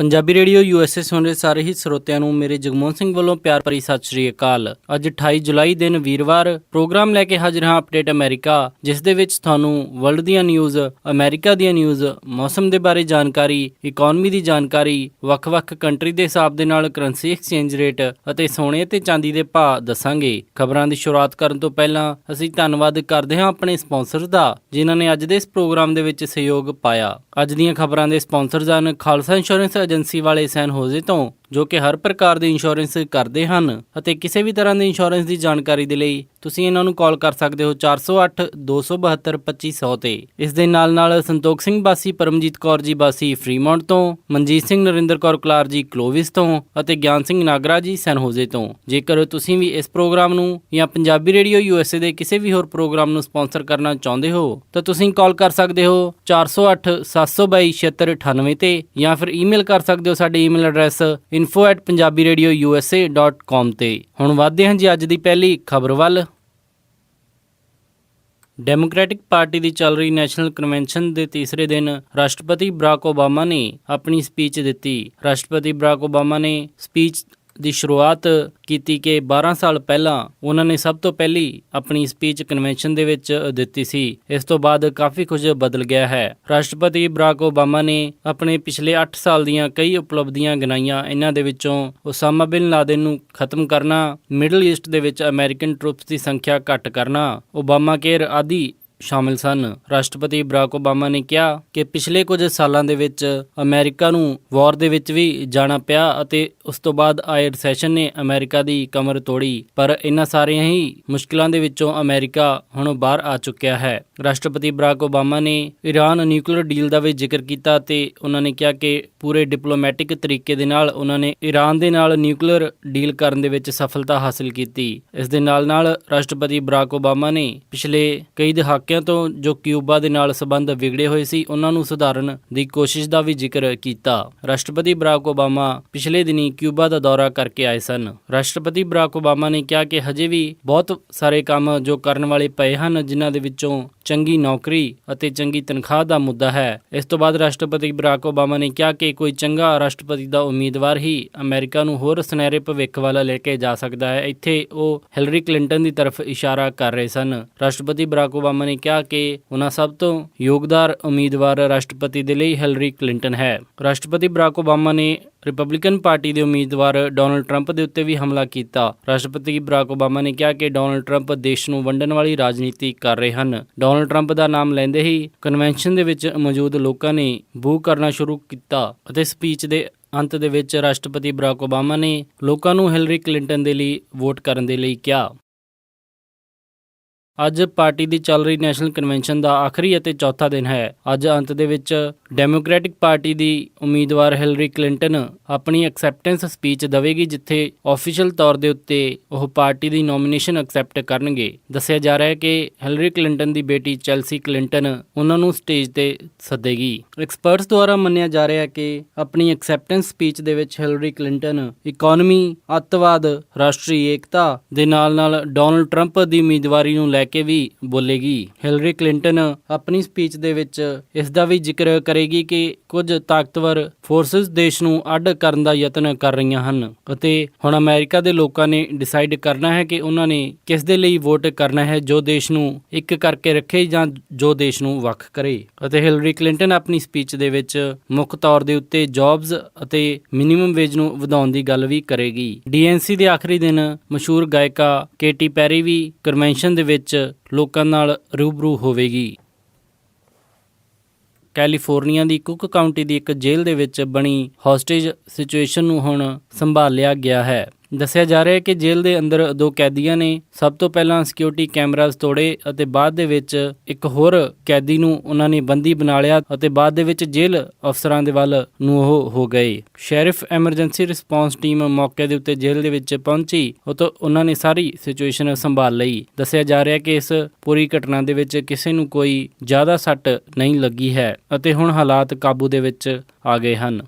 Punjabi radio USA ਸੁਣ ਰਹੇ ਸਾਰੇ ਹੀ ਸਰੋਤਿਆਂ ਨੂੰ ਮੇਰੇ ਜਗਮੋਹਨ ਸਿੰਘ ਵੱਲੋਂ ਪਿਆਰ ਭਰੀ ਸਤਿ ਸ਼੍ਰੀ ਅਕਾਲ। ਅੱਜ 28 ਜੁਲਾਈ ਦਿਨ ਵੀਰਵਾਰ ਪ੍ਰੋਗਰਾਮ ਲੈ ਕੇ ਹਾਜ਼ਰ ਹਾਂ ਅਪਡੇਟ ਅਮਰੀਕਾ, ਜਿਸ ਦੇ ਵਿੱਚ ਤੁਹਾਨੂੰ ਵਰਲਡ ਦੀਆਂ ਨਿਊਜ਼, ਅਮਰੀਕਾ ਦੀਆਂ ਨਿਊਜ਼, ਮੌਸਮ ਦੇ ਬਾਰੇ ਜਾਣਕਾਰੀ, ਇਕਨੋਮੀ ਦੀ ਜਾਣਕਾਰੀ, ਵੱਖ-ਵੱਖ ਕੰਟਰੀ ਦੇ ਹਿਸਾਬ ਦੇ ਨਾਲ ਕਰੰਸੀ ਐਕਸਚੇਂਜ ਰੇਟ ਅਤੇ ਸੋਨੇ ਅਤੇ ਚਾਂਦੀ ਦੇ ਭਾਅ ਦੱਸਾਂਗੇ। ਖਬਰਾਂ ਦੀ ਸ਼ੁਰੂਆਤ ਕਰਨ ਤੋਂ ਪਹਿਲਾਂ ਅਸੀਂ ਧੰਨਵਾਦ ਕਰਦੇ ਹਾਂ ਆਪਣੇ ਸਪਾਂਸਰਸ ਦਾ, ਜਿਨ੍ਹਾਂ ਨੇ ਅੱਜ ਦੇ ਇਸ ਪ੍ਰੋਗਰਾਮ ਦੇ ਵਿੱਚ ਸਹਿਯੋਗ ਪਾਇਆ। ਅੱਜ ਦੀਆਂ ਖਬਰਾਂ ਦੇ ਸਪਾਂਸਰਸ ਹਨ ਖਾਲਸਾ ਇੰਸ਼ੋਰੈਂਸ ਏਜੰਸੀ ਵਾਲੇ ਸੈਨ ਹੋਜ਼ੇ ਤੋਂ, ਜੋ ਕਿ ਹਰ ਪ੍ਰਕਾਰ ਦੇ ਇੰਸ਼ੋਰੈਂਸ ਕਰਦੇ ਹਨ ਅਤੇ ਕਿਸੇ ਵੀ ਤਰ੍ਹਾਂ ਦੇ ਇੰਸ਼ੋਰੈਂਸ ਦੀ ਜਾਣਕਾਰੀ ਦੇ ਲਈ ਤੁਸੀਂ ਇਹਨਾਂ ਨੂੰ ਕਾਲ ਕਰ ਸਕਦੇ ਹੋ 408 272 2500 ਤੇ। ਇਸ ਦੇ ਨਾਲ ਸੰਤੋਖ ਸਿੰਘ ਬਾਸੀ, ਪਰਮਜੀਤ ਕੌਰ ਜੀ ਬਾਸੀ ਫਰੀਮੌਂਟ ਤੋਂ, ਮਨਜੀਤ ਸਿੰਘ ਨਰਿੰਦਰ ਕੌਰ ਕਲਾਰ ਜੀ ਕਲੋਵਿਸ ਤੋਂ ਅਤੇ ਗਿਆਨ ਸਿੰਘ ਨਾਗਰਾ ਜੀ ਸੈਨ ਹੋਜ਼ੇ ਤੋਂ। ਜੇਕਰ ਤੁਸੀਂ ਵੀ ਇਸ ਪ੍ਰੋਗਰਾਮ ਨੂੰ ਜਾਂ ਪੰਜਾਬੀ ਰੇਡੀਓ USA ਦੇ ਕਿਸੇ ਵੀ ਹੋਰ ਪ੍ਰੋਗਰਾਮ ਨੂੰ ਸਪਾਂਸਰ ਕਰਨਾ ਚਾਹੁੰਦੇ ਹੋ ਤਾਂ ਤੁਸੀਂ ਕਾਲ ਕਰ ਸਕਦੇ ਹੋ 408 722 7698 ਤੇ, ਜਾਂ ਫਿਰ ਈਮੇਲ ਕਰ ਸਕਦੇ ਹੋ ਸਾਡੇ ਈਮੇਲ ਐਡਰੈਸ info@punjabiradiousa.com ਤੇ। ਹੁਣ ਵਧਦੇ ਹਾਂ ਜੀ ਅੱਜ ਦੀ ਪਹਿਲੀ ਖਬਰ ਵੱਲ। ਡੈਮੋਕ੍ਰੈਟਿਕ ਪਾਰਟੀ ਦੀ ਚੱਲ ਰਹੀ ਨੈਸ਼ਨਲ ਕਨਵੈਨਸ਼ਨ ਦੇ ਤੀਸਰੇ ਦਿਨ ਰਾਸ਼ਟਰਪਤੀ ਬਰਾਕ ਓਬਾਮਾ ਨੇ ਆਪਣੀ ਸਪੀਚ ਦਿੱਤੀ। ਰਾਸ਼ਟਰਪਤੀ ਬਰਾਕ ਓਬਾਮਾ ਨੇ ਸਪੀਚ ਦੀ ਸ਼ੁਰੂਆਤ ਕੀਤੀ ਕਿ 12 ਸਾਲ ਪਹਿਲਾਂ ਉਹਨਾਂ ਨੇ ਸਭ ਤੋਂ ਪਹਿਲੀ ਆਪਣੀ ਸਪੀਚ ਕਨਵੈਨਸ਼ਨ ਦੇ ਵਿੱਚ ਦਿੱਤੀ ਸੀ। ਇਸ ਤੋਂ ਬਾਅਦ ਕਾਫੀ ਕੁਝ ਬਦਲ ਗਿਆ ਹੈ। ਰਾਸ਼ਟਰਪਤੀ ਬਰਾਕ ਓਬਾਮਾ ਨੇ ਆਪਣੇ ਪਿਛਲੇ 8 ਸਾਲ ਦੀਆਂ ਕਈ ਉਪਲਬਧੀਆਂ ਗਿਣਾਈਆਂ। ਇਹਨਾਂ ਦੇ ਵਿੱਚੋਂ ਓਸਾਮਾ ਬਿਨ ਲਾਦਨ ਨੂੰ ਖਤਮ ਕਰਨਾ, ਮਿਡਲ ਈਸਟ ਦੇ ਵਿੱਚ ਅਮਰੀਕਨ ਟਰੂਪਸ ਦੀ ਸੰਖਿਆ ਘੱਟ ਕਰਨਾ, ਓਬਾਮਾ ਕੇਅਰ ਆਦਿ ਸ਼ਾਮਿਲ ਸਨ। ਰਾਸ਼ਟਰਪਤੀ ਬਰਾਕ ਓਬਾਮਾ ਨੇ ਕਿਹਾ ਕਿ ਪਿਛਲੇ ਕੁਝ ਸਾਲਾਂ ਦੇ ਵਿੱਚ ਅਮਰੀਕਾ ਨੂੰ ਵਾਰ ਦੇ ਵਿੱਚ ਵੀ ਜਾਣਾ ਪਿਆ ਅਤੇ ਉਸ ਤੋਂ ਬਾਅਦ ਆਏ ਰਿਸੈਸ਼ਨ ਨੇ ਅਮਰੀਕਾ ਦੀ ਕਮਰ ਤੋੜੀ, ਪਰ ਇਹਨਾਂ ਸਾਰੀਆਂ ਹੀ ਮੁਸ਼ਕਿਲਾਂ ਦੇ ਵਿੱਚੋਂ ਅਮਰੀਕਾ ਹੁਣ ਬਾਹਰ ਆ ਚੁੱਕਿਆ ਹੈ। ਰਾਸ਼ਟਰਪਤੀ ਬਰਾਕ ਓਬਾਮਾ ਨੇ ਈਰਾਨ ਨਿਊਕਲੀਅਰ ਡੀਲ ਦਾ ਵੀ ਜ਼ਿਕਰ ਕੀਤਾ ਤੇ ਉਹਨਾਂ ਨੇ ਕਿਹਾ ਕਿ ਪੂਰੇ ਡਿਪਲੋਮੈਟਿਕ ਤਰੀਕੇ ਦੇ ਨਾਲ ਉਹਨਾਂ ਨੇ ਈਰਾਨ ਦੇ ਨਾਲ ਨਿਊਕਲੀਅਰ ਡੀਲ ਕਰਨ ਦੇ ਵਿੱਚ ਸਫਲਤਾ ਹਾਸਲ ਕੀਤੀ। ਇਸ ਦੇ ਨਾਲ ਰਾਸ਼ਟਰਪਤੀ ਬਰਾਕ ਓਬਾਮਾ ਨੇ ਪਿਛਲੇ ਕਈ ਦਹਾਕਿਆਂ ਤੋਂ ਜੋ ਕਿਊਬਾ ਦੇ ਨਾਲ ਸੰਬੰਧ ਵਿਗੜੇ ਹੋਏ ਸੀ, ਉਹਨਾਂ ਨੂੰ ਸੁਧਾਰਨ ਦੀ ਕੋਸ਼ਿਸ਼ ਦਾ ਵੀ ਜ਼ਿਕਰ ਕੀਤਾ। ਰਾਸ਼ਟਰਪਤੀ ਬਰਾਕ ਓਬਾਮਾ ਪਿਛਲੇ ਦਿਨੀ ਕਿਊਬਾ ਦਾ ਦੌਰਾ ਕਰਕੇ ਆਏ ਸਨ। ਰਾਸ਼ਟਰਪਤੀ ਬਰਾਕ ਓਬਾਮਾ ਨੇ ਕਿਹਾ ਕਿ ਹਜੇ ਵੀ ਬਹੁਤ ਸਾਰੇ ਕੰਮ ਜੋ ਕਰਨ ਵਾਲੇ ਪਏ ਹਨ, ਜਿਨ੍ਹਾਂ ਦੇ ਵਿੱਚੋਂ ਚੰਗੀ ਨੌਕਰੀ ਅਤੇ ਚੰਗੀ ਤਨਖਾਹ ਦਾ ਮੁੱਦਾ ਹੈ। ਇਸ ਤੋਂ ਬਾਅਦ ਰਾਸ਼ਟਰਪਤੀ ਬਰਾਕ ਓਬਾਮਾ ਨੇ ਕਿਹਾ ਕਿ ਕੋਈ ਚੰਗਾ ਰਾਸ਼ਟਰਪਤੀ ਦਾ ਉਮੀਦਵਾਰ ਹੀ ਅਮਰੀਕਾ ਨੂੰ ਹੋਰ ਸੁਨਹਿਰੇ ਭਵਿੱਖ ਵੱਲ ਲੈ ਕੇ ਜਾ ਸਕਦਾ ਹੈ। ਇੱਥੇ ਉਹ ਹਿਲਰੀ ਕਲਿੰਟਨ ਦੀ ਤਰਫ ਇਸ਼ਾਰਾ ਕਰ ਰਹੇ ਸਨ। ਰਾਸ਼ਟਰਪਤੀ ਬਰਾਕ ਓਬਾਮਾ ਨੇ ਕਿਹਾ ਕਿ ਉਹਨਾਂ ਸਭ ਤੋਂ ਯੋਗਦਾਰ ਉਮੀਦਵਾਰ ਰਾਸ਼ਟਰਪਤੀ ਦੇ ਲਈ ਹਿਲਰੀ ਕਲਿੰਟਨ ਹੈ। ਰਾਸ਼ਟਰਪਤੀ ਬਰਾਕ ਓਬਾਮਾ ਨੇ ਰਿਪਬਲਿਕਨ ਪਾਰਟੀ ਦੇ ਉਮੀਦਵਾਰ ਡੋਨਲਡ ਟਰੰਪ ਦੇ ਉੱਤੇ ਵੀ ਹਮਲਾ ਕੀਤਾ। ਰਾਸ਼ਟਰਪਤੀ ਬਰਾਕ ਓਬਾਮਾ ਨੇ ਕਿਹਾ ਕਿ ਡੋਨਲਡ ਟਰੰਪ ਦੇਸ਼ ਨੂੰ ਵੰਡਣ ਵਾਲੀ ਰਾਜਨੀਤੀ ਕਰ ਰਹੇ ਹਨ। ਡੋਨਲਡ ਟਰੰਪ ਦਾ ਨਾਮ ਲੈਂਦੇ ਹੀ ਕਨਵੈਨਸ਼ਨ ਦੇ ਵਿੱਚ ਮੌਜੂਦ ਲੋਕਾਂ ਨੇ ਬੂ ਕਰਨਾ ਸ਼ੁਰੂ ਕੀਤਾ ਅਤੇ ਸਪੀਚ ਦੇ ਅੰਤ ਦੇ ਵਿੱਚ ਰਾਸ਼ਟਰਪਤੀ ਬਰਾਕ ਓਬਾਮਾ ਨੇ ਲੋਕਾਂ ਨੂੰ ਹਿਲਰੀ ਕਲਿੰਟਨ ਦੇ ਲਈ ਵੋਟ ਕਰਨ ਦੇ ਲਈ ਕਿਹਾ। ਅੱਜ ਪਾਰਟੀ ਦੀ ਚੱਲ ਰਹੀ ਨੈਸ਼ਨਲ ਕਨਵੈਨਸ਼ਨ ਦਾ ਆਖਰੀ ਅਤੇ ਚੌਥਾ ਦਿਨ ਹੈ। ਅੱਜ ਅੰਤ ਦੇ ਵਿੱਚ ਡੈਮੋਕ੍ਰੈਟਿਕ ਪਾਰਟੀ ਦੀ ਉਮੀਦਵਾਰ ਹਿਲਰੀ ਕਲਿੰਟਨ ਆਪਣੀ ਐਕਸੈਪਟੈਂਸ ਸਪੀਚ ਦੇਵੇਗੀ, ਜਿੱਥੇ ਆਫੀਸ਼ੀਅਲ ਤੌਰ ਦੇ ਉੱਤੇ ਉਹ ਪਾਰਟੀ ਦੀ ਨੋਮੀਨੇਸ਼ਨ ਐਕਸੈਪਟ ਕਰਨਗੇ। ਦੱਸਿਆ ਜਾ ਰਿਹਾ ਹੈ ਕਿ ਹਿਲਰੀ ਕਲਿੰਟਨ ਦੀ ਬੇਟੀ ਚੈਲਸੀ ਕਲਿੰਟਨ ਉਹਨਾਂ ਨੂੰ ਸਟੇਜ ਤੇ ਸੱਦੇਗੀ। ਐਕਸਪਰਟਸ ਦੁਆਰਾ ਮੰਨਿਆ ਜਾ ਰਿਹਾ ਹੈ ਕਿ ਆਪਣੀ ਐਕਸੈਪਟੈਂਸ ਸਪੀਚ ਦੇ ਵਿੱਚ ਹਿਲਰੀ ਕਲਿੰਟਨ ਇਕਨੋਮੀ, ਅੱਤਵਾਦ, ਰਾਸ਼ਟਰੀ ਏਕਤਾ ਦੇ ਨਾਲ ਡੋਨਲਡ ਟਰੰਪ ਦੀ ਉਮੀਦਵਾਰੀ ਨੂੰ ਲੈ ਕੇ ਵੀ ਬੋਲੇਗੀ। ਹਿਲਰੀ ਕਲਿੰਟਨ ਆਪਣੀ ਸਪੀਚ ਦੇ ਵਿੱਚ ਇਸ ਦਾ ਵੀ ਜ਼ਿਕਰ ਕਰੇਗੀ ਕਿ ਕੁਝ ਤਾਕਤਵਰ ਫੋਰਸਿਸ ਦੇਸ਼ ਨੂੰ ਅੱਡ ਕਰਨ ਦਾ ਯਤਨ ਕਰ ਰਹੀਆਂ ਹਨ ਅਤੇ ਹੁਣ ਅਮਰੀਕਾ ਦੇ ਲੋਕਾਂ ਨੇ ਡਿਸਾਈਡ ਕਰਨਾ ਹੈ ਕਿ ਉਹਨਾਂ ਨੇ ਕਿਸ ਦੇ ਲਈ ਵੋਟ ਕਰਨਾ ਹੈ, ਜੋ ਦੇਸ਼ ਨੂੰ ਇੱਕ ਕਰਕੇ ਰੱਖੇ ਜਾਂ ਜੋ ਦੇਸ਼ ਨੂੰ ਵੱਖ ਕਰੇ। ਅਤੇ ਹਿਲਰੀ ਕਲਿੰਟਨ ਆਪਣੀ ਸਪੀਚ ਦੇ ਵਿੱਚ ਮੁੱਖ ਤੌਰ ਦੇ ਉੱਤੇ ਜੌਬਸ ਅਤੇ ਮਿਨੀਮਮ ਵੇਜ ਨੂੰ ਵਧਾਉਣ ਦੀ ਗੱਲ ਵੀ ਕਰੇਗੀ। DNC ਦੇ ਆਖਰੀ ਦਿਨ ਮਸ਼ਹੂਰ ਗਾਇਕਾ ਕੇਟੀ ਪੈਰੀ ਵੀ ਕਨਵੈਨਸ਼ਨ ਦੇ ਵਿੱਚ ਲੋਕਾਂ ਨਾਲ ਰੂਬਰੂ ਹੋਵੇਗੀ। ਕੈਲੀਫੋਰਨੀਆ ਦੀ ਕੁੱਕ ਕਾਉਂਟੀ ਦੀ ਇੱਕ ਜੇਲ੍ਹ ਦੇ ਵਿੱਚ ਬਣੀ ਹੌਸਟੇਜ ਸਿਚੁਏਸ਼ਨ ਨੂੰ ਹੁਣ ਸੰਭਾਲਿਆ ਗਿਆ ਹੈ। ਦੱਸਿਆ ਜਾ ਰਿਹਾ ਹੈ ਕਿ ਜੇਲ੍ਹ ਦੇ ਅੰਦਰ 2 ਕੈਦੀਆਂ ਨੇ ਸਭ ਤੋਂ ਪਹਿਲਾਂ ਸਿਕਿਉਰਿਟੀ ਕੈਮਰਾਜ਼ ਤੋੜੇ ਅਤੇ ਬਾਅਦ ਦੇ ਵਿੱਚ ਇੱਕ ਹੋਰ ਕੈਦੀ ਨੂੰ ਉਹਨਾਂ ਨੇ ਬੰਦੀ ਬਣਾ ਲਿਆ ਅਤੇ ਬਾਅਦ ਦੇ ਵਿੱਚ ਜੇਲ੍ਹ ਅਫਸਰਾਂ ਦੇ ਵੱਲ ਨੂੰ ਉਹ ਹੋ ਗਏ। ਸ਼ੈਰਿਫ ਐਮਰਜੈਂਸੀ ਰਿਸਪੌਂਸ ਟੀਮ ਮੌਕੇ ਦੇ ਉੱਤੇ ਜੇਲ੍ਹ ਦੇ ਵਿੱਚ ਪਹੁੰਚੀ ਅਤੇ ਉਹਨਾਂ ਨੇ ਸਾਰੀ ਸਿਚੁਏਸ਼ਨ ਸੰਭਾਲ ਲਈ। ਦੱਸਿਆ ਜਾ ਰਿਹਾ ਕਿ ਇਸ ਪੂਰੀ ਘਟਨਾ ਦੇ ਵਿੱਚ ਕਿਸੇ ਨੂੰ ਕੋਈ ਜ਼ਿਆਦਾ ਸੱਟ ਨਹੀਂ ਲੱਗੀ ਹੈ ਅਤੇ ਹੁਣ ਹਾਲਾਤ ਕਾਬੂ ਦੇ ਵਿੱਚ ਆ ਗਏ ਹਨ।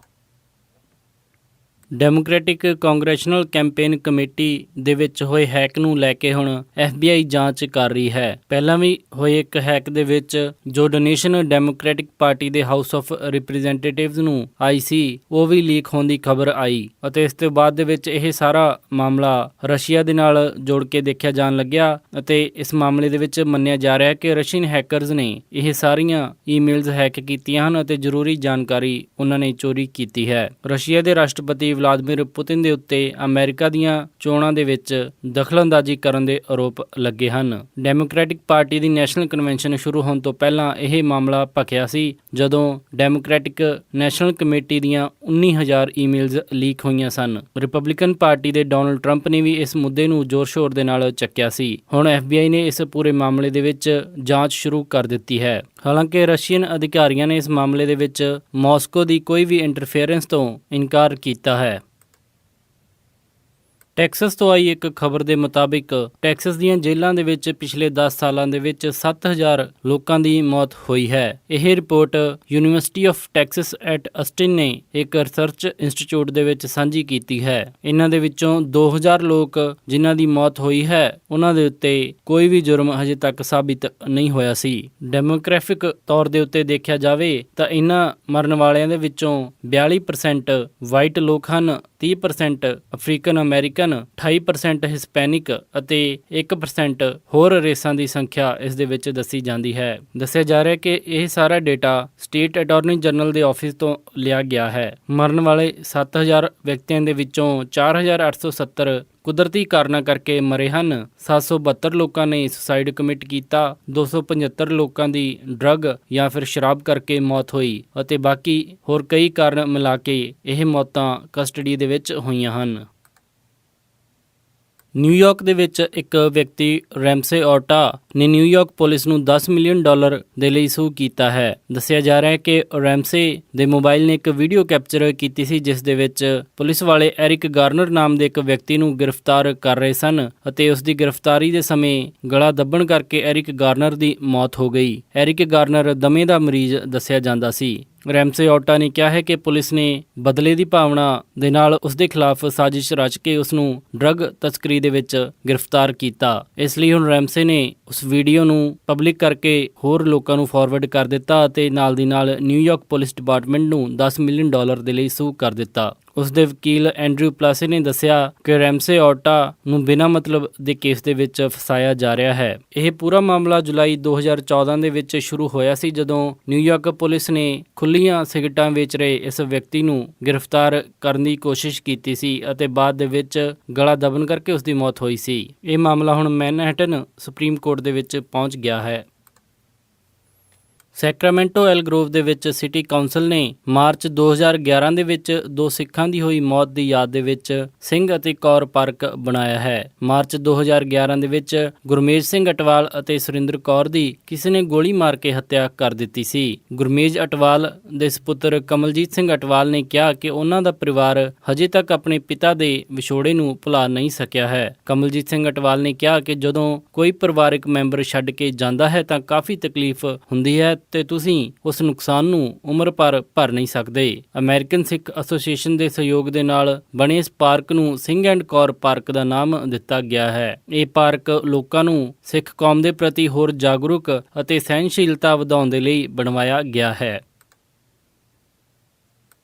ਡੈਮੋਕ੍ਰੈਟਿਕ ਕਾਂਗਰੈਸ਼ਨਲ ਕੈਂਪੇਨ ਕਮੇਟੀ ਦੇ ਵਿੱਚ ਹੋਏ ਹੈਕ ਨੂੰ ਲੈ ਕੇ ਹੁਣ FBI ਜਾਂਚ ਕਰ ਰਹੀ ਹੈ। ਪਹਿਲਾਂ ਵੀ ਹੋਏ ਇੱਕ ਹੈਕ ਦੇ ਵਿੱਚ ਜੋ ਡੋਨੇਸ਼ਨ ਡੈਮੋਕ੍ਰੈਟਿਕ ਪਾਰਟੀ ਦੇ ਹਾਊਸ ਆਫ ਰਿਪਰੈਜ਼ੈਂਟੇਟਿਵਜ਼ ਨੂੰ ਆਈ ਸੀ ਉਹ ਵੀ ਲੀਕ ਹੋਣ ਦੀ ਖਬਰ ਆਈ ਅਤੇ ਇਸ ਤੋਂ ਬਾਅਦ ਦੇ ਵਿੱਚ ਇਹ ਸਾਰਾ ਮਾਮਲਾ ਰਸ਼ੀਆ ਦੇ ਨਾਲ ਜੋੜ ਕੇ ਦੇਖਿਆ ਜਾਣ ਲੱਗਿਆ ਅਤੇ ਇਸ ਮਾਮਲੇ ਦੇ ਵਿੱਚ ਮੰਨਿਆ ਜਾ ਰਿਹਾ ਹੈ ਕਿ ਰਸ਼ੀਅਨ ਹੈਕਰਜ਼ ਨੇ ਇਹ ਸਾਰੀਆਂ ਈਮੇਲਜ਼ ਹੈਕ ਕੀਤੀਆਂ ਹਨ ਅਤੇ ਜ਼ਰੂਰੀ ਜਾਣਕਾਰੀ ਉਹਨਾਂ ਨੇ ਚੋਰੀ ਕੀਤੀ ਹੈ। ਰਸ਼ੀਆ ਦੇ ਰਾਸ਼ਟਰਪਤੀ ਵਲਾਦੀਮੀਰ ਪੁਤਿਨ ਦੇ ਉੱਤੇ ਅਮਰੀਕਾ ਦੀਆਂ ਚੋਣਾਂ ਦੇ ਵਿੱਚ ਦਖਲਅੰਦਾਜ਼ੀ ਕਰਨ ਦੇ ਆਰੋਪ ਲੱਗੇ ਹਨ। ਡੈਮੋਕ੍ਰੈਟਿਕ ਪਾਰਟੀ ਦੀ ਨੈਸ਼ਨਲ ਕਨਵੈਨਸ਼ਨ ਸ਼ੁਰੂ ਹੋਣ ਤੋਂ ਪਹਿਲਾਂ ਇਹ ਮਾਮਲਾ ਭਖਿਆ ਸੀ ਜਦੋਂ ਡੈਮੋਕ੍ਰੈਟਿਕ ਨੈਸ਼ਨਲ ਕਮੇਟੀ ਦੀਆਂ 19,000 ਈਮੇਲਜ਼ ਲੀਕ ਹੋਈਆਂ ਸਨ। ਰਿਪਬਲਿਕਨ ਪਾਰਟੀ ਦੇ ਡੋਨਲਡ ਟਰੰਪ ਨੇ ਵੀ ਇਸ ਮੁੱਦੇ ਨੂੰ ਜ਼ੋਰ-ਸ਼ੋਰ ਦੇ ਨਾਲ ਚੱਕਿਆ ਸੀ। ਹੁਣ FBI ਨੇ ਇਸ ਪੂਰੇ ਮਾਮਲੇ ਦੇ ਵਿੱਚ ਜਾਂਚ ਸ਼ੁਰੂ ਕਰ ਦਿੱਤੀ ਹੈ। ਹਾਲਾਂਕਿ ਰਸ਼ੀਅਨ ਅਧਿਕਾਰੀਆਂ ਨੇ ਇਸ ਮਾਮਲੇ ਦੇ ਵਿੱਚ ਮਾਸਕੋ ਦੀ ਕੋਈ ਵੀ ਇੰਟਰਫੇਰੈਂਸ ਤੋਂ ਇਨਕਾਰ ਕੀਤਾ ਹੈ। ਟੈਕਸਸ ਤੋਂ ਆਈ ਇੱਕ ਖਬਰ ਦੇ ਮੁਤਾਬਿਕ ਟੈਕਸਸ ਦੀਆਂ ਜੇਲ੍ਹਾਂ ਦੇ ਵਿੱਚ ਪਿਛਲੇ 10 ਸਾਲਾਂ ਦੇ ਵਿੱਚ 7,000 ਲੋਕਾਂ ਦੀ ਮੌਤ ਹੋਈ ਹੈ। ਇਹ report university of Texas at Austin ਨੇ ਇੱਕ ਰਿਸਰਚ ਇੰਸਟੀਚਿਊਟ ਦੇ ਵਿੱਚ ਸਾਂਝੀ ਕੀਤੀ ਹੈ। ਇਹਨਾਂ ਦੇ ਵਿੱਚੋਂ 2,000 ਲੋਕ ਜਿਨ੍ਹਾਂ ਦੀ ਮੌਤ ਹੋਈ ਹੈ ਉਹਨਾਂ ਦੇ ਉੱਤੇ ਕੋਈ ਵੀ ਜੁਰਮ ਹਜੇ ਤੱਕ ਸਾਬਿਤ ਨਹੀਂ ਹੋਇਆ ਸੀ। ਡੈਮੋਗ੍ਰਾਫਿਕ ਤੌਰ ਦੇ ਉੱਤੇ ਦੇਖਿਆ ਜਾਵੇ ਤਾਂ ਇਹਨਾਂ ਮਰਨ ਵਾਲਿਆਂ ਦੇ ਵਿੱਚੋਂ 42% ਵਾਈਟ ਲੋਕ ਹਨ, 30% ਅਫਰੀਕਨ ਅਮਰੀਕਨ, 28% ਹਿਸਪੈਨਿਕ ਅਤੇ 1% ਹੋਰ ਰੇਸਾਂ ਦੀ ਸੰਖਿਆ ਇਸ ਦੇ ਵਿੱਚ ਦੱਸੀ ਜਾਂਦੀ ਹੈ। ਦੱਸਿਆ ਜਾ ਰਿਹਾ ਕਿ ਇਹ ਸਾਰਾ ਡੇਟਾ ਸਟੇਟ ਅਟਾਰਨੀ ਜਨਰਲ ਦੇ ਆਫਿਸ ਤੋਂ ਲਿਆ ਗਿਆ ਹੈ। ਮਰਨ ਵਾਲੇ 7,000 ਵਿਅਕਤੀਆਂ ਦੇ ਵਿੱਚੋਂ 4,870 ਕੁਦਰਤੀ ਕਾਰਨਾਂ ਕਰਕੇ ਮਰੇ ਹਨ। 772 ਲੋਕਾਂ ਨੇ ਸੁਸਾਈਡ ਕਮਿਟ ਕੀਤਾ, 275 ਲੋਕਾਂ ਦੀ ਡਰੱਗ ਜਾਂ ਫਿਰ ਸ਼ਰਾਬ ਕਰਕੇ ਮੌਤ ਹੋਈ ਅਤੇ ਬਾਕੀ ਹੋਰ ਕਈ ਕਾਰਨ ਮਿਲਾ ਕੇ ਇਹ ਮੌਤਾਂ ਕਸਟਡੀ ਦੇ ਵਿੱਚ ਹੋਈਆਂ ਹਨ। ਨਿਊਯਾਰਕ ਦੇ ਵਿੱਚ ਇੱਕ ਵਿਅਕਤੀ ਰੈਮਸੇ ਔਰਟਾ ਨੇ ਨਿਊਯਾਰਕ ਪੁਲਿਸ ਨੂੰ $10 ਮਿਲੀਅਨ ਦੇ ਲਈ ਸੂ ਕੀਤਾ ਹੈ। ਦੱਸਿਆ ਜਾ ਰਿਹਾ ਹੈ ਕਿ ਰੈਮਸੇ ਦੇ ਮੋਬਾਈਲ ਨੇ ਇੱਕ ਵੀਡੀਓ ਕੈਪਚਰ ਕੀਤੀ ਸੀ ਜਿਸ ਦੇ ਵਿੱਚ ਪੁਲਿਸ ਵਾਲੇ ਐਰਿਕ ਗਾਰਨਰ ਨਾਮ ਦੇ ਇੱਕ ਵਿਅਕਤੀ ਨੂੰ ਗ੍ਰਿਫਤਾਰ ਕਰ ਰਹੇ ਸਨ ਅਤੇ ਉਸ ਦੀ ਗ੍ਰਿਫਤਾਰੀ ਦੇ ਸਮੇਂ ਗਲਾ ਦੱਬਣ ਕਰਕੇ ਐਰਿਕ ਗਾਰਨਰ ਦੀ ਮੌਤ ਹੋ ਗਈ। ਐਰਿਕ ਗਾਰਨਰ ਦਮੇ ਦਾ ਮਰੀਜ਼ ਦੱਸਿਆ ਜਾਂਦਾ ਸੀ। ਰੈਮਸੇ ਔਰਟਾ ਨੇ ਕਿਹਾ ਹੈ ਕਿ ਪੁਲਿਸ ਨੇ ਬਦਲੇ ਦੀ ਭਾਵਨਾ ਦੇ ਨਾਲ ਉਸ ਦੇ ਖਿਲਾਫ ਸਾਜ਼ਿਸ਼ ਰਚ ਕੇ ਉਸ ਨੂੰ ਡਰੱਗ ਤਸਕਰੀ ਦੇ ਵਿੱਚ ਗ੍ਰਿਫਤਾਰ ਕੀਤਾ। ਇਸ ਲਈ ਹੁਣ ਰੈਮਸੇ ਨੇ ਉਸ ਵੀਡੀਓ ਨੂੰ ਪਬਲਿਕ ਕਰਕੇ ਹੋਰ ਲੋਕਾਂ ਨੂੰ ਫਾਰਵਰਡ ਕਰ ਦਿੱਤਾ ਅਤੇ ਨਾਲ ਦੀ ਨਾਲ ਨਿਊਯਾਰਕ ਪੁਲਿਸ ਡਿਪਾਰਟਮੈਂਟ ਨੂੰ $10 ਮਿਲੀਅਨ ਦੇ ਲਈ ਸੂ ਕਰ ਦਿੱਤਾ। ਉਸ ਦੇ ਵਕੀਲ ਐਂਡਰਿਊ ਪਲਾਸੇ ਨੇ ਦੱਸਿਆ ਕਿ ਰੈਮਸੇ ਔਰਟਾ ਨੂੰ ਬਿਨਾਂ ਮਤਲਬ ਦੇ ਕੇਸ ਦੇ ਵਿੱਚ ਫਸਾਇਆ ਜਾ ਰਿਹਾ ਹੈ। ਇਹ ਪੂਰਾ ਮਾਮਲਾ ਜੁਲਾਈ 2014 ਦੇ ਵਿੱਚ ਸ਼ੁਰੂ ਹੋਇਆ ਸੀ ਜਦੋਂ ਨਿਊਯਾਰਕ ਪੁਲਿਸ ਨੇ ਖੁੱਲੀਆਂ ਸਿਗਰਟਾਂ ਵੇਚ ਰਹੇ ਇਸ ਵਿਅਕਤੀ ਨੂੰ ਗ੍ਰਿਫਤਾਰ ਕਰਨ ਦੀ ਕੋਸ਼ਿਸ਼ ਕੀਤੀ ਸੀ ਅਤੇ ਬਾਅਦ ਦੇ ਵਿੱਚ ਗਲਾ ਦਬਨ ਕਰਕੇ ਉਸ ਦੀ ਮੌਤ ਹੋਈ ਸੀ। ਇਹ ਮਾਮਲਾ ਹੁਣ ਮੈਨਹਟਨ ਸੁਪਰੀਮ ਕੋਰਟ ਦੇ ਵਿੱਚ ਪਹੁੰਚ ਗਿਆ ਹੈ। ਸੈਕਰਾਮੈਂਟੋ ਐਲ ਗਰੋਵ ਦੇ ਵਿੱਚ ਸਿਟੀ ਕਾਉਂਸਲ ਨੇ ਮਾਰਚ 2011 ਦੇ ਵਿੱਚ 2 ਸਿੱਖਾਂ ਦੀ ਹੋਈ ਮੌਤ ਦੀ ਯਾਦ ਦੇ ਵਿੱਚ ਸਿੰਘ ਅਤੇ ਕੌਰ ਪਾਰਕ ਬਣਾਇਆ ਹੈ। ਮਾਰਚ 2011 ਦੇ ਵਿੱਚ ਗੁਰਮੇਜ ਸਿੰਘ ਅਟਵਾਲ ਅਤੇ ਸੁਰਿੰਦਰ ਕੌਰ ਦੀ ਕਿਸੇ ਨੇ ਗੋਲੀ ਮਾਰ ਕੇ ਹੱਤਿਆ ਕਰ ਦਿੱਤੀ ਸੀ। ਗੁਰਮੇਜ ਅਟਵਾਲ ਦੇ ਸੁਪੁੱਤਰ ਕਮਲਜੀਤ ਸਿੰਘ ਅਟਵਾਲ ਨੇ ਕਿਹਾ ਕਿ ਉਹਨਾਂ ਦਾ ਪਰਿਵਾਰ ਹਜੇ ਤੱਕ ਆਪਣੇ ਪਿਤਾ ਦੇ ਵਿਛੋੜੇ ਨੂੰ ਭੁਲਾ ਨਹੀਂ ਸਕਿਆ ਹੈ। ਕਮਲਜੀਤ ਸਿੰਘ ਅਟਵਾਲ ਨੇ ਕਿਹਾ ਕਿ ਜਦੋਂ ਕੋਈ ਪਰਿਵਾਰਕ ਮੈਂਬਰ ਛੱਡ ਕੇ ਜਾਂਦਾ ਹੈ ਤਾਂ ਕਾਫੀ ਤਕਲੀਫ ਹੁੰਦੀ ਹੈ ਤੇ ਤੁਸੀਂ ਉਸ ਨੁਕਸਾਨ ਨੂੰ ਉਮਰ ਭਰ ਨਹੀਂ ਸਕਦੇ। ਅਮਰੀਕਨ ਸਿੱਖ ਐਸੋਸੀਏਸ਼ਨ ਦੇ ਸਹਿਯੋਗ ਦੇ ਨਾਲ ਬਣੇ ਇਸ ਪਾਰਕ ਨੂੰ ਸਿੰਘ ਐਂਡ ਕੌਰ ਪਾਰਕ ਦਾ ਨਾਮ ਦਿੱਤਾ ਗਿਆ ਹੈ। ਇਹ ਪਾਰਕ ਲੋਕਾਂ ਨੂੰ ਸਿੱਖ ਕੌਮ ਦੇ ਪ੍ਰਤੀ ਹੋਰ ਜਾਗਰੂਕ ਅਤੇ ਸਹਿਣਸ਼ੀਲਤਾ ਵਧਾਉਣ ਦੇ ਲਈ ਬਣਵਾਇਆ ਗਿਆ ਹੈ।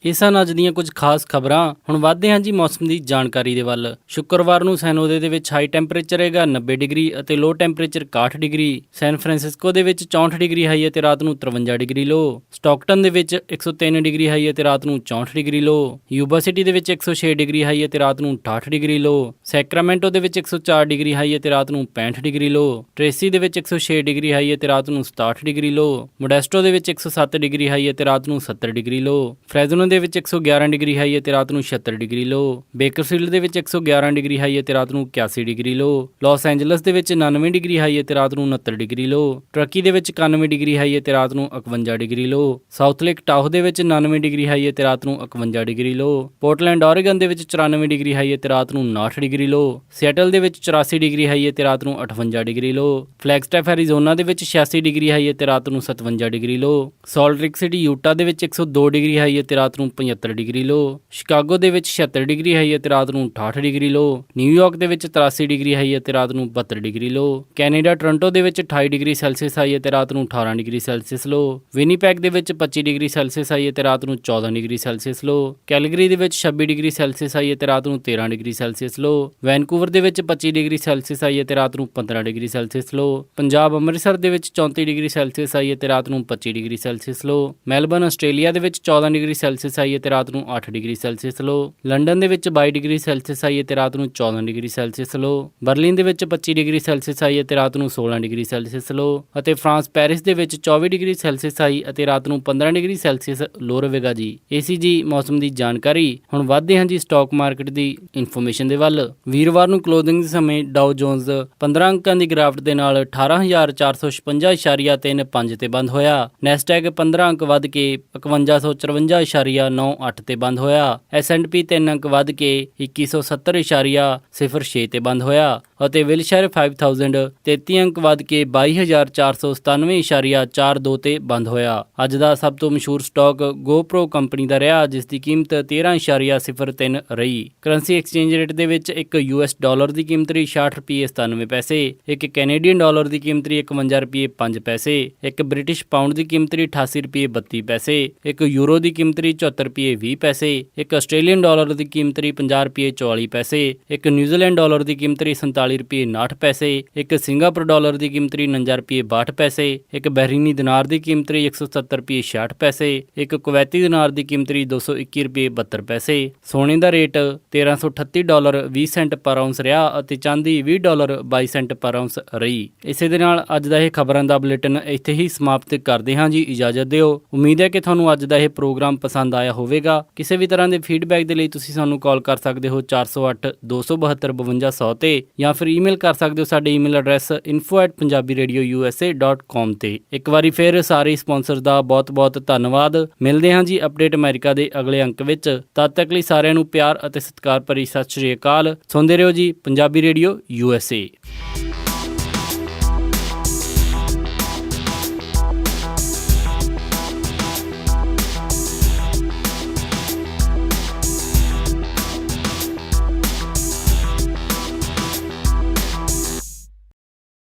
ਇਹ ਸਨ ਅੱਜ ਦੀਆਂ ਕੁਝ ਖਾਸ ਖਬਰਾਂ। ਹੁਣ ਵਧਦੇ ਹਾਂ ਜੀ ਮੌਸਮ ਦੀ ਜਾਣਕਾਰੀ ਦੇ ਵੱਲ। ਸ਼ੁੱਕਰਵਾਰ ਨੂੰ ਸੈਨ ਹੋਜ਼ੇ ਦੇ ਵਿੱਚ ਹਾਈ ਟੈਂਪਰੇਚਰ ਰਹੇਗਾ 90 ਡਿਗਰੀ ਅਤੇ ਲੋ ਟੈਂਪਰੇਚਰ 61 ਡਿਗਰੀ। ਸੈਨ ਫਰਾਂਸਿਸਕੋ ਦੇ ਵਿੱਚ 64 ਡਿਗਰੀ ਹਾਈ ਅਤੇ ਰਾਤ ਨੂੰ 53 ਡਿਗਰੀ ਲੋ। ਸਟਾਕਟਨ ਦੇ ਵਿੱਚ 103 ਡਿਗਰੀ ਹਾਈ ਅਤੇ ਰਾਤ ਨੂੰ 64 ਡਿਗਰੀ ਲੋ। ਯੂਬਾ ਸਿਟੀ ਦੇ ਵਿੱਚ 106 ਡਿਗਰੀ ਹਾਈ ਅਤੇ ਰਾਤ ਨੂੰ 68 ਡਿਗਰੀ ਲੋ। ਸੈਕਰਾਮੈਂਟੋ ਦੇ ਵਿੱਚ 104 ਡਿਗਰੀ ਹਾਈ ਅਤੇ ਰਾਤ ਨੂੰ 65 ਡਿਗਰੀ ਲੋ। ਟ੍ਰੇਸੀ ਦੇ ਵਿੱਚ 106 ਡਿਗਰੀ ਹਾਈ ਅਤੇ ਰਾਤ ਨੂੰ 67 ਡਿਗਰੀ ਲੋ। ਮੋਡੈਸਟੋ ਦੇ ਵਿੱਚ 107 ਡਿਗਰੀ ਹਾਈ ਅਤੇ ਰਾਤ ਨੂੰ 70 ਡਿਗਰੀ ਲੋ। ਫ੍ਰੈਜ਼ਨੋ ਦੇ ਵਿੱਚ 111 ਡਿਗਰੀ ਹਾਈ ਅਤੇ ਰਾਤ ਨੂੰ 76 ਡਿਗਰੀ ਲੋ। ਬੇਕਰਫੀਲਡ ਦੇ ਵਿੱਚ 111 ਡਿਗਰੀ ਹਾਈ ਅਤੇ ਰਾਤ ਨੂੰ 81 ਡਿਗਰੀ ਲੋ। ਲਾਸ ਐਂਜਲਸ ਦੇ ਵਿੱਚ 99 ਡਿਗਰੀ ਹਾਈ ਅਤੇ ਰਾਤ ਨੂੰ 69 ਡਿਗਰੀ ਲੋ। ਟਰਕੀ ਦੇ ਵਿੱਚ 91 ਡਿਗਰੀ ਹਾਈ ਅਤੇ ਰਾਤ ਨੂੰ 51 ਡਿਗਰੀ ਲੋ। ਸਾਊਥ ਲੇਕ ਟਾਹੋ ਦੇ ਵਿੱਚ 99 ਡਿਗਰੀ ਹਾਈ ਅਤੇ ਰਾਤ ਨੂੰ 51 ਡਿਗਰੀ ਲੋ। ਪੋਰਟਲੈਂਡ ਓਰੇਗਨ ਦੇ ਵਿੱਚ 94 ਡਿਗਰੀ ਹਾਈ ਅਤੇ ਰਾਤ ਨੂੰ 59 ਡਿਗਰੀ ਲੋ। ਸੀਐਟਲ ਦੇ ਵਿੱਚ 84 ਡਿਗਰੀ ਹਾਈ ਅਤੇ ਰਾਤ ਨੂੰ 58 ਡਿਗਰੀ ਲੋ। ਫਲੈਗਸਟੈਫ ਐਰੀਜ਼ੋਨਾ ਦੇ ਵਿੱਚ 86 ਡਿਗਰੀ ਹਾਈ ਅਤੇ ਰਾਤ ਨੂੰ 57 ਡਿਗਰੀ ਲੋ। ਸਾਲਟ ਲੇਕ ਸਿਟੀ ਯੂਟਾ ਦੇ ਵਿੱਚ 102 ਡਿਗਰੀ ਹਾਈ ਅਤੇ ਰਾਤ ਰਾਤ ਨੂੰ 75 ਡਿਗਰੀ ਲੋ। ਸ਼ਿਕਾਗੋ ਦੇ ਵਿੱਚ 76 ਡਿਗਰੀ ਹਾਈ ਅਤੇ ਰਾਤ ਨੂੰ 68 ਡਿਗਰੀ ਲੋ। ਨਿਊਯਾਰਕ ਦੇ ਵਿੱਚ 83 ਡਿਗਰੀ ਹਾਈ ਅਤੇ ਰਾਤ ਨੂੰ 72 ਡਿਗਰੀ ਲੋ। ਕੈਨੇਡਾ ਟੋਰਾਂਟੋ ਦੇ ਵਿੱਚ 28 ਡਿਗਰੀ ਸੈਲਸੀਅਸ ਹਾਈ ਅਤੇ ਰਾਤ ਨੂੰ 18 ਡਿਗਰੀ ਸੈਲਸੀਅਸ ਲੋ। ਵਿਨੀਪੈਗ ਦੇ ਵਿੱਚ 25 ਡਿਗਰੀ ਸੈਲਸੀਅਸ ਹਾਈ ਅਤੇ ਰਾਤ ਨੂੰ 14 ਡਿਗਰੀ ਸੈਲਸੀਅਸ ਲੋ। ਕੈਲਗਰੀ ਦੇ ਵਿੱਚ 26 ਡਿਗਰੀ ਸੈਲਸੀਅਸ ਹਾਈ ਅਤੇ ਰਾਤ ਨੂੰ 13 ਡਿਗਰੀ ਸੈਲਸੀਅਸ ਲੋ। ਵੈਨਕੂਵਰ ਦੇ ਵਿੱਚ 25 ਡਿਗਰੀ ਸੈਲਸੀਅਸ ਹਾਈ ਅਤੇ ਰਾਤ ਨੂੰ 15 ਡਿਗਰੀ ਸੈਲਸੀਅਸ ਲੋ। ਪੰਜਾਬ ਅੰਮ੍ਰਿਤਸਰ ਦੇ ਵਿੱਚ 34 ਡਿਗਰੀ ਸੈਲਸੀਅਸ ਹਾਈ ਅਤੇ ਰਾਤ ਨੂੰ 25 ਡਿਗਰੀ ਸੈਲਸੀਅਸ ਲੋ। ਮੈਲਬਰਨ ਆਸਟ੍ਰੇਲੀਆ ਦੇ ਵਿੱਚ 14 ਡਿਗਰੀ ਸੈਲਸੀਅਸ ਹਾਈ ਅਤੇ ਰਾਤ ਨੂੰ 8 ਡਿਗਰੀ ਸੈਲਸੀਅਸ ਲੋ। ਲੰਡਨ ਦੇ ਵਿੱਚ 22 ਡਿਗਰੀ ਸੈਲਸੀਅਸ ਹਾਈ ਅਤੇ ਰਾਤ ਨੂੰ 14 ਡਿਗਰੀ ਸੈਲਸੀਅਸ ਲੋ। ਬਰਲਿਨ ਦੇ ਵਿੱਚ 25 ਡਿਗਰੀ ਸੈਲਸੀਅਸ ਹਾਈ ਅਤੇ ਰਾਤ ਨੂੰ 16 ਡਿਗਰੀ ਸੈਲਸੀਅਸ ਲੋ। ਅਤੇ ਫਰਾਂਸ ਪੈਰਿਸ ਦੇ ਵਿੱਚ 24 ਡਿਗਰੀ ਸੈਲਸੀਅਸ ਹਾਈ ਅਤੇ ਰਾਤ ਨੂੰ 15 ਡਿਗਰੀ ਸੈਲਸੀਅਸ ਲੋ ਰਹੇਗਾ ਜੀ। ਇਹ ਸੀ ਜੀ ਮੌਸਮ ਦੀ ਜਾਣਕਾਰੀ। ਹੁਣ ਵੱਧਦੇ ਹਾਂ ਜੀ ਸਟਾਕ ਮਾਰਕੀਟ ਦੀ ਇਨਫੋਰਮੇਸ਼ਨ ਦੇ ਵੱਲ। ਵੀਰਵਾਰ ਨੂੰ ਕਲੋਜ਼ਿੰਗ ਦੇ ਸਮੇਂ ਡਾਓ ਜੋਨਸ 15 ਅੰਕਾਂ ਦੀ ਗਿਰਾਵਟ ਦੇ ਨਾਲ 18,456.35 ਤੇ ਬੰਦ ਹੋਇਆ। ਨੈਸਡੈਕ 15 ਅੰਕ ਵੱਧ ਕੇ 5154.98 ਤੇ ਬੰਦ ਹੋਇਆ। S&P 3 ਅੰਕ ਵੱਧ ਕੇ 2170.06 ਤੇ ਬੰਦ ਹੋਇਆ ਅਤੇ ਵਿਲਸ਼ਾਇਰ 5000 33 ਅੰਕ ਵੱਧ ਕੇ 22,497.42 ਤੇ ਬੰਦ ਹੋਇਆ। ਅੱਜ ਦਾ ਸਭ ਤੋਂ ਮਸ਼ਹੂਰ ਸਟਾਕ GoPro ਕੰਪਨੀ ਦਾ ਰਿਹਾ, ਜਿਸ ਦੀ ਕੀਮਤ 13.03 ਰਹੀ। ਕਰੰਸੀ ਐਕਸਚੇਂਜ ਰੇਟ ਦੇ ਵਿੱਚ ਇੱਕ US ਡਾਲਰ ਦੀ ਕੀਮਤ ਰਹੀ 66 ਪੈਸੇ, ਇੱਕ ਕੈਨੇਡੀਅਨ ਡਾਲਰ ਦੀ ਕੀਮਤ ਰਹੀ 51 5 ਪੈਸੇ, ਇੱਕ ਬ੍ਰਿਟਿਸ਼ ਪਾਉਂਡ ਦੀ ਕੀਮਤ ਰਹੀ 88 32 ਪੈਸੇ, ਇੱਕ ਯੂਰੋ ਦੀ ਕੀਮਤ ਰਹੀ 74 20 ਪੈਸੇ, ਇੱਕ ਆਸਟ੍ਰੇਲੀਅਨ ਡਾਲਰ ਦੀ ਕੀਮਤ ਰਹੀ 50 44 ਪੈਸੇ, ਇੱਕ ਨਿਊਜ਼ੀਲੈਂਡ ਡਾਲਰ ਦੀ ਕੀਮਤ ਰਹੀ 47 59 ਪੈਸੇ, ਇੱਕ ਸਿੰਗਾਪੁਰ ਡਾਲਰ ਦੀ ਕੀਮਤ ਰਹੀ 49 62 ਪੈਸੇ, ਇੱਕ ਬਹਿਰੀਨੀ ਦਿਨਾਰ ਦੀ ਕੀਮਤ ਰਹੀ 170 66 ਪੈਸੇ, ਇੱਕ ਕੁਵੈਤੀ ਦਿਨਾਰ ਦੀ ਕੀਮਤ ਰਹੀ 221 72 ਪੈਸੇ। ਸੋਨੇ ਦਾ ਰੇਟ $1338.20 ਪਰ ਆਉਂਸ ਰਿਹਾ ਅਤੇ ਚਾਂਦੀ $20.22 ਪਰ ਆਉਂਸ ਰਹੀ। ਇਸੇ ਦੇ ਨਾਲ ਅੱਜ ਦਾ ਇਹ ਖਬਰਾਂ ਦਾ ਬੁਲੇਟਿਨ ਇੱਥੇ ਹੀ ਸਮਾਪਤ ਕਰਦੇ ਹਾਂ ਜੀ। ਇਜਾਜ਼ਤ ਦਿਓ। ਉਮੀਦ ਹੈ ਕਿ ਤੁਹਾਨੂੰ ਅੱਜ ਦਾ ਇਹ ਪ੍ਰੋਗਰਾਮ ਪਸੰਦ ਆਇਆ ਹੋਵੇਗਾ। ਕਿਸੇ ਵੀ ਤਰ੍ਹਾਂ ਦੇ ਫੀਡਬੈਕ ਦੇ ਲਈ ਤੁਸੀਂ ਸਾਨੂੰ ਕਾਲ ਕਰ ਸਕਦੇ ਹੋ 408 272 5200 ਤੇ, ਜਾਂ ਫਿਰ ਈਮੇਲ ਕਰ ਸਕਦੇ ਹੋ ਸਾਡੇ ਈਮੇਲ ਐਡਰੈਸ info@punjabiradiousa.com ਤੇ। ਇੱਕ ਵਾਰੀ ਫਿਰ ਸਾਰੇ ਸਪਾਂਸਰ ਦਾ ਬਹੁਤ-ਬਹੁਤ ਧੰਨਵਾਦ। ਮਿਲਦੇ ਹਾਂ ਜੀ ਅਪਡੇਟ ਅਮਰੀਕਾ ਦੇ ਅਗਲੇ ਅੰਕ ਵਿੱਚ। ਤਦ ਤੱਕ ਲਈ ਸਾਰਿਆਂ ਨੂੰ ਪਿਆਰ ਅਤੇ ਸਤਿਕਾਰ ਭਰੀ ਸਤਿ ਸ਼੍ਰੀ ਅਕਾਲ। ਸੁਣਦੇ ਰਹੋ ਜੀ ਪੰਜਾਬੀ ਰੇਡੀਓ USA।